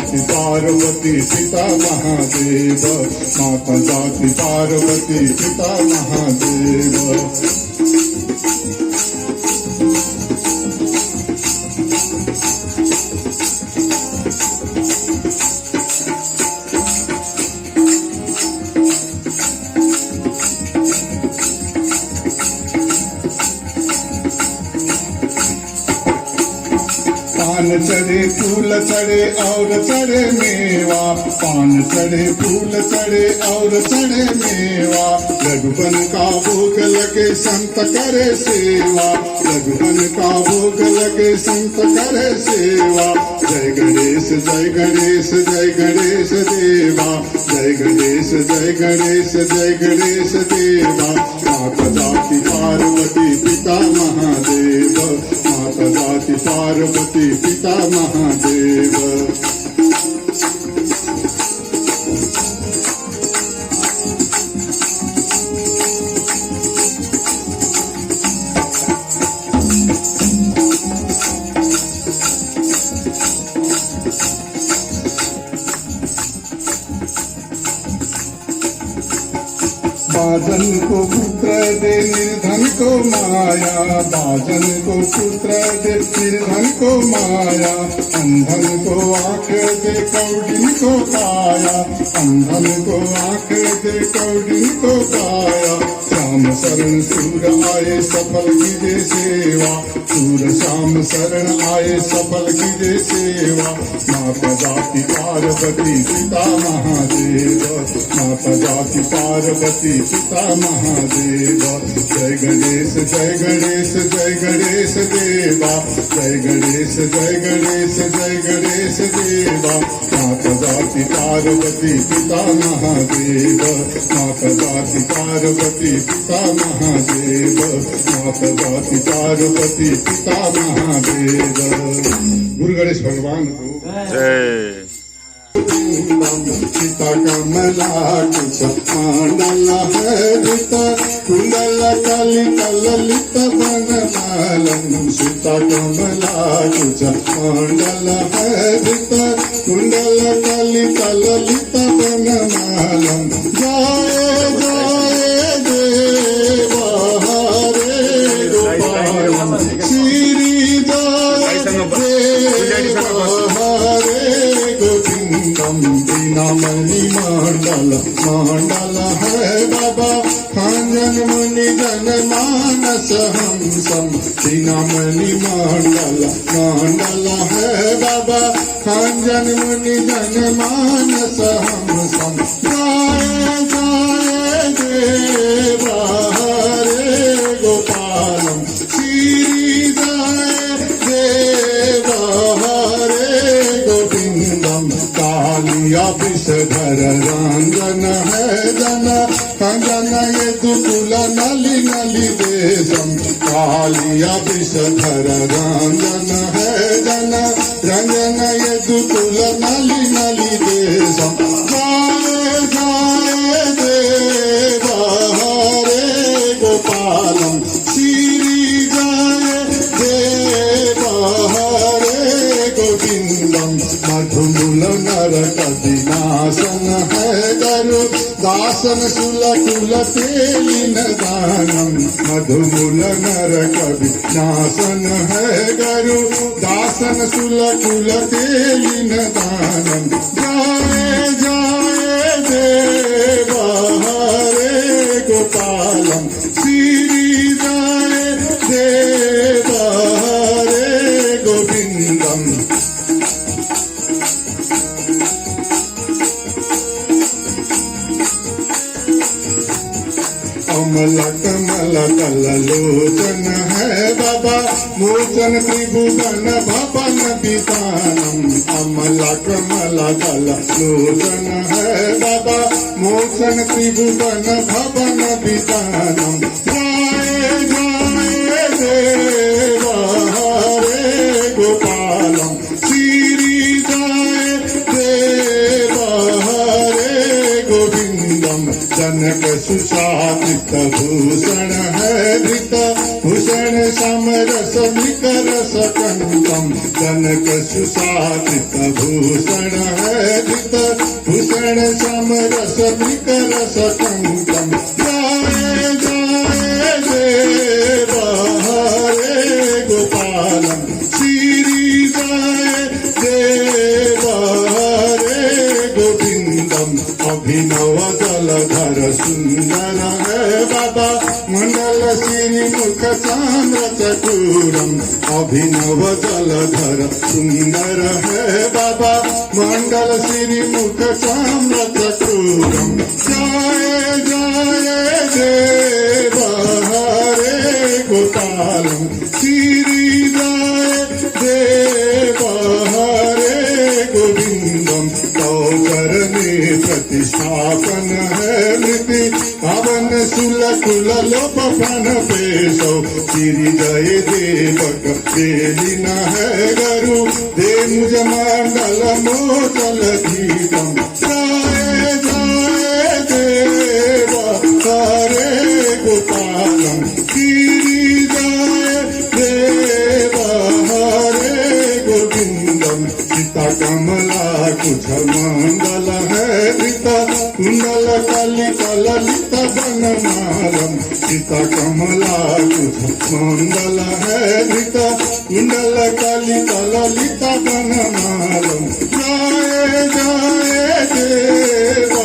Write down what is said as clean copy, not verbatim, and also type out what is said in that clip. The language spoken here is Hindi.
जाति पार्वती पिता महादेव, माता जाति पार्वती पिता महादेव। पान चढ़े फूल चढ़े और चढ़े मेवा, पान चढ़े फूल चढ़े और चढ़े मेवा, रघुवन का भोग लगे संत करे सेवा, रघुवन का भोग लगे संत करे सेवा। जय गणेश जय गणेश जय गणेश देवा, जय गणेश जय गणेश जय गणेश देवा। माता जाति पार्वती पिता महादेव, माता जाति पार्वती पिता महादेव। बाजन को पुत्र दे निर्धन को माया, बाजन को पुत्र दे निर्धन को माया, अंधन को आँख दे कौडिन को काया, अंधन को आँख दे कौडिन को काया। श्याम शरण सूर आए सफल कीजे सेवा, सूर श्याम शरण आए सफल कीजे सेवा। माता जाति पार्वती पिता महादेव, माता जाति पार्वती पिता महादेव। जय गणेश जय गणेश जय गणेश देवा, जय गणेश जय गणेश जय गणेश देवा। माता जाति पार्वती पिता महादेव, माता जाति पार्वती पिता महादेव, माता जाति पार्वती पिता महादेव। गुरु गणेश भगवान को जय। सीता कमला कुछ मांडल है ऋता, कुंडल कलित ललित बनमालम। सीता कमला कुछ मांडल है ऋता, कुंडल कलित ललित बनमालम। जय जय देवा हरे गोपाल, श्री जय देवा हरे गोविंदम। बीनामणि मंडल मंडल है बाबा, खांजन मुनि जन मानस हंसम। बीनामणि मंडल मंडल है बाबा, खांजन मुनि जन मानस हंसम। जय जय देवा हरे गोपालम, श्री जय देवा हरे गोविंदम। कालिया विषधर रंजन है जन, जन ये दुकुल नली नली देशम। कालिया विषधर रंजन है जन, रंजन ये दुकुल नली नली देशम। जय जय देवा हरे गोपालम, श्री जय देवा हरे गोविंदम। मधुमूल नरक विनाशन है गरु, दासन सुलकुल तेलिन दानम। मधुमूल नरक विनाशन है गरु, दासन सुलकुल तेलिन दानम। जय जय देवा हरे गोपालम, श्री जय देवा हरे गोविंदम। कमल कमल कललोचन है बाबा, मोचन त्रिभुवन भवन वितानम। कमल कमल कललोचन है बाबा, मोचन त्रिभुवन भवन वितानम। जय जय देवा हरे गोपालम, श्री जय देवा हरे गोविंदम। जन जनक सुशासित भूषण है धृत भूषण समरस विकरस कंकम जनक सुशासित भूषण है धृत भूषण समरस विकरस कंकम जय जय देव हरे गोपालम श्री जय देव हरे गोविंदम अभिनव जलधर सुंदर है बाबा मंडल श्री मुख चांद्र चतुरम अभिनव जलधर सुंदर है बाबा मंडल श्री मुख चांद्र चतुरम जय जय देव हरे गोपालम श्री जय देव हरे गोविंदम चरणे प्रतिष्ठापन है मृति पावन सुल कुल लोप प्राण पेशो श्री जय देवक बेलिन है गरु दे मुझ मंडल मोचल धीतम जय जय देव हरे गोपालम श्री जय देव हरे गोविंदम सीता कमला कुछ मंगल है धृता कुंडल कलित ललित बनमालम सीता कमला कुछ मंगल है धृता कुंडल कलित ललित बनमालम जय जय देव